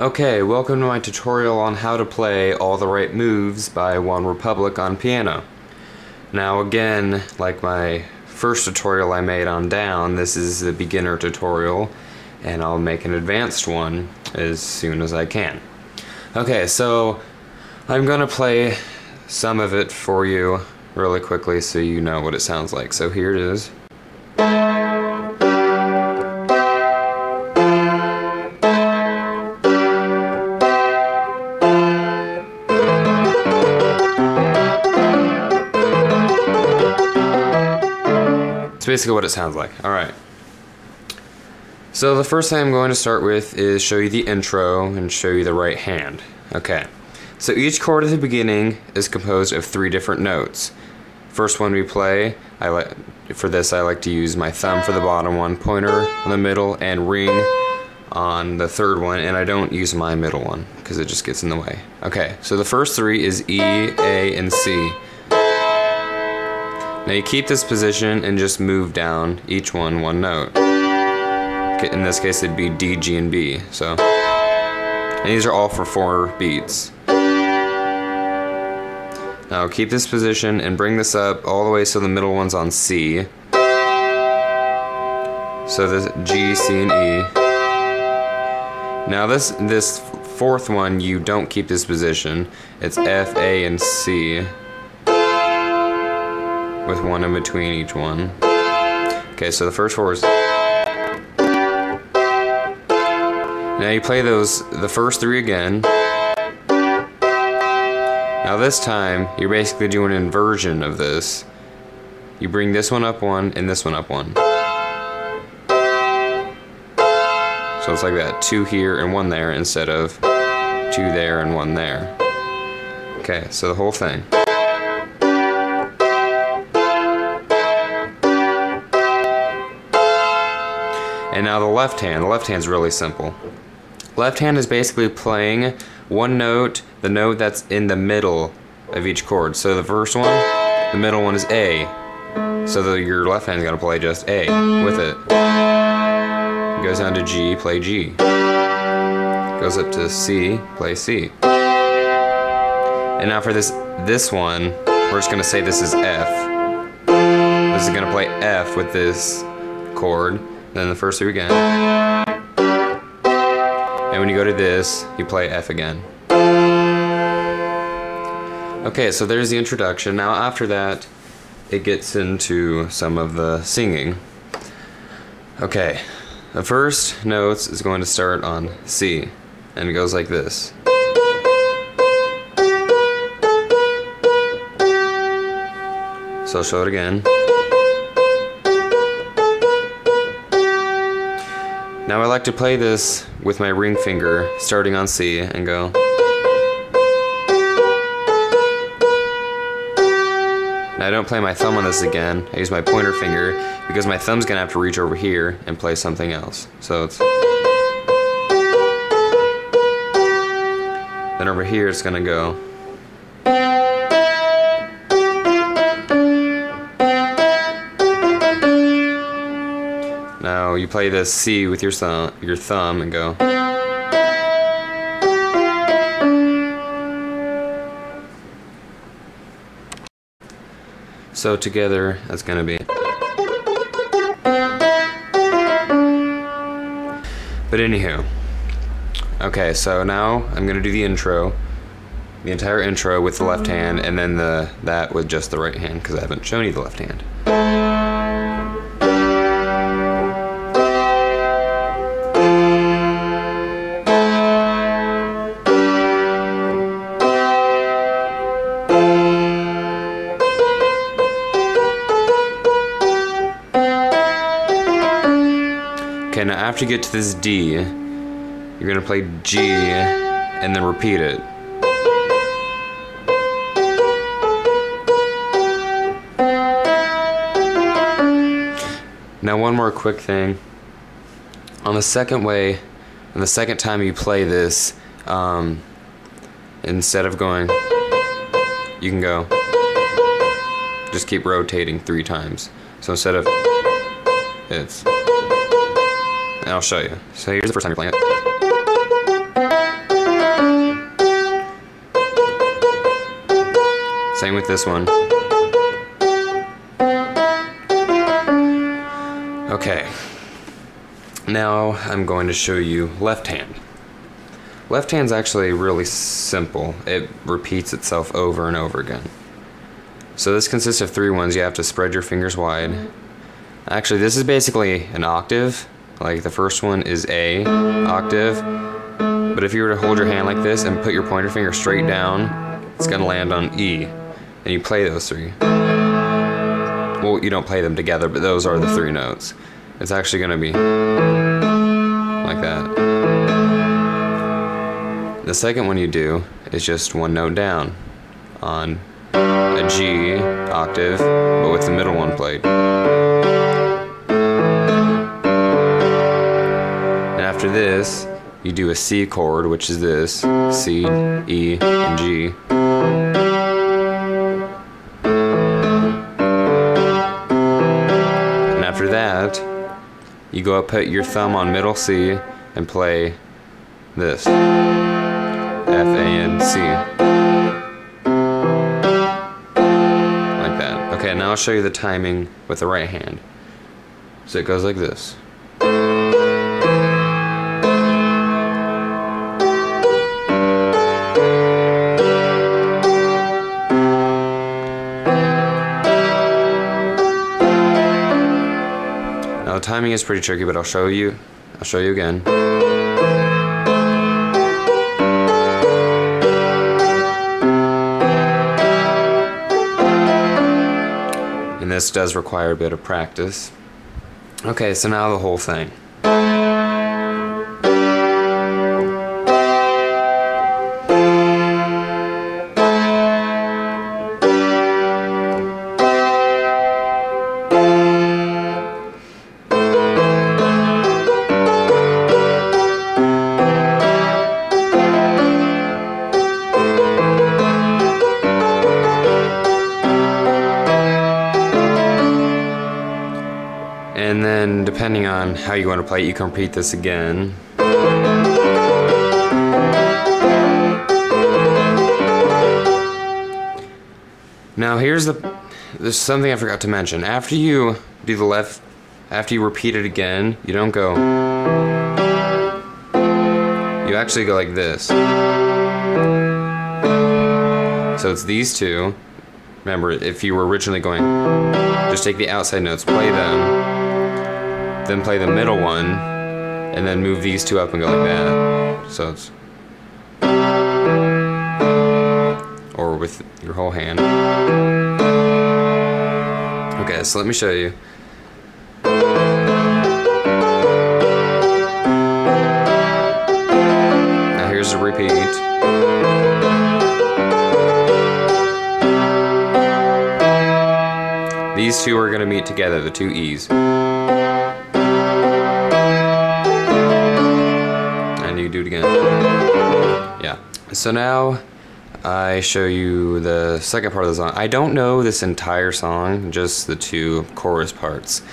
Okay, welcome to my tutorial on how to play All the Right Moves by OneRepublic on piano. Now again, like my first tutorial I made on down, this is the beginner tutorial, and I'll make an advanced one as soon as I can. Okay, so I'm gonna play some of it for you really quickly so you know what it sounds like. So here it is. It's basically what it sounds like. Alright. So the first thing I'm going to start with is show you the intro and show you the right hand. Okay. So each chord at the beginning is composed of 3 different notes. First one we play, for this I like to use my thumb for the bottom one, pointer in the middle, and ring on the third one, and I don't use my middle one because it just gets in the way. Okay, so the first 3 is E, A, and C. Now you keep this position and just move down each one note. In this case it'd be D, G, and B. And these are all for 4 beats. Now keep this position and bring this up all the way so the middle one's on C. So this G, C, and E. Now this fourth one, you don't keep this position. It's F, A, and C, with one in between each one. Okay, so the first 4 is. Now you play the first 3 again. Now this time, you're basically doing an inversion of this. You bring this one up 1 and this one up 1. So it's like that, 2 here and 1 there instead of 2 there and 1 there. Okay, so the whole thing. And now the left hand's really simple. Left hand is basically playing one note, the note that's in the middle of each chord. So the first one, the middle one is A. So your left hand's gonna play just A with it. Goes down to G, play G. Goes up to C, play C. And now for this one, we're just gonna say this is F. This is gonna play F with this chord. Then the first 3 again. And when you go to this, you play F again. Okay, so there's the introduction. Now after that, it gets into some of the singing. Okay, the first notes is going to start on C, and it goes like this. So I'll show it again. Now I like to play this with my ring finger, starting on C, and go. Now I don't play my thumb on this again, I use my pointer finger, because my thumb's gonna have to reach over here and play something else. So it's. Then over here it's gonna go. Now you play this C with your thumb and go. So together, that's gonna be. But anywho, okay, so now I'm gonna do the intro, the entire intro with the left hand, and then that with just the right hand, because I haven't shown you the left hand. Okay, now after you get to this D, you're gonna play G and then repeat it. Now one more quick thing. On the second time you play this, instead of going, you can go, just keep rotating 3 times. So instead of, it's. And I'll show you. So here's the first time you're playing it. Same with this one. Okay. Now I'm going to show you left hand. Left hand's actually really simple. It repeats itself over and over again. So this consists of 3 ones. You have to spread your fingers wide. Actually, this is basically an octave. Like the first one is A octave. But if you were to hold your hand like this and put your pointer finger straight down, it's going to land on E. And you play those 3. Well, you don't play them together, but those are the 3 notes. It's actually going to be like that. The second one you do is just 1 note down on a G octave, but with the middle one played. And after this, you do a C chord, which is this, C, E, and G. And after that, you go up, put your thumb on middle C, and play this, F, A, and C. Like that. Okay, now I'll show you the timing with the right hand. So it goes like this. Now the timing is pretty tricky, but I'll show you again. And this does require a bit of practice. Okay, so now the whole thing. And then, depending on how you want to play it, you can repeat this again. Now there's something I forgot to mention. After you do the left, after you repeat it again, you don't go. You actually go like this. So it's these 2. Remember, if you were originally going, just take the outside notes, play them, then play the middle one, and then move these 2 up and go like that. So it's, or with your whole hand. Okay, so let me show you. Now here's a repeat. These 2 are going to meet together, the 2 E's. And you do it again. Yeah. So now I show you the second part of the song. I don't know this entire song, just the 2 chorus parts.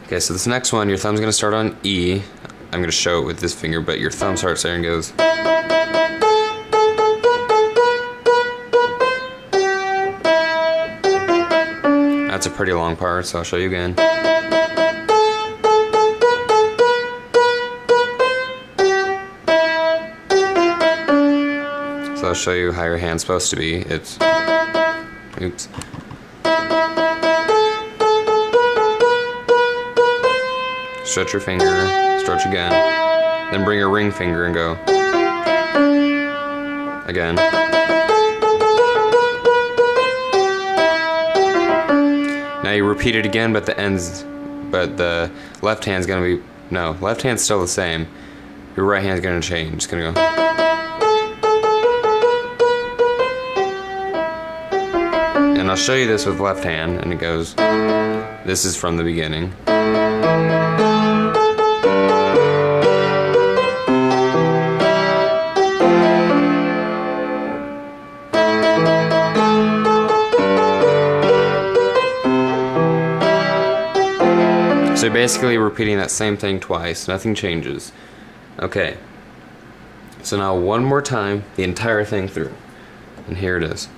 Okay, so this next one, your thumb's going to start on E. I'm going to show it with this finger, but your thumb starts there and goes. That's a pretty long part, so I'll show you again. So I'll show you how your hand's supposed to be. It's, oops. Stretch your finger, stretch again. Then bring your ring finger and go. Again. Now you repeat it again, but the left hand's gonna be, no, left hand's still the same. Your right hand's gonna change. It's gonna go. And I'll show you this with left hand, and it goes, this is from the beginning. So basically repeating that same thing twice, nothing changes. Okay, so now one more time, the entire thing through. And here it is.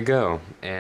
go. And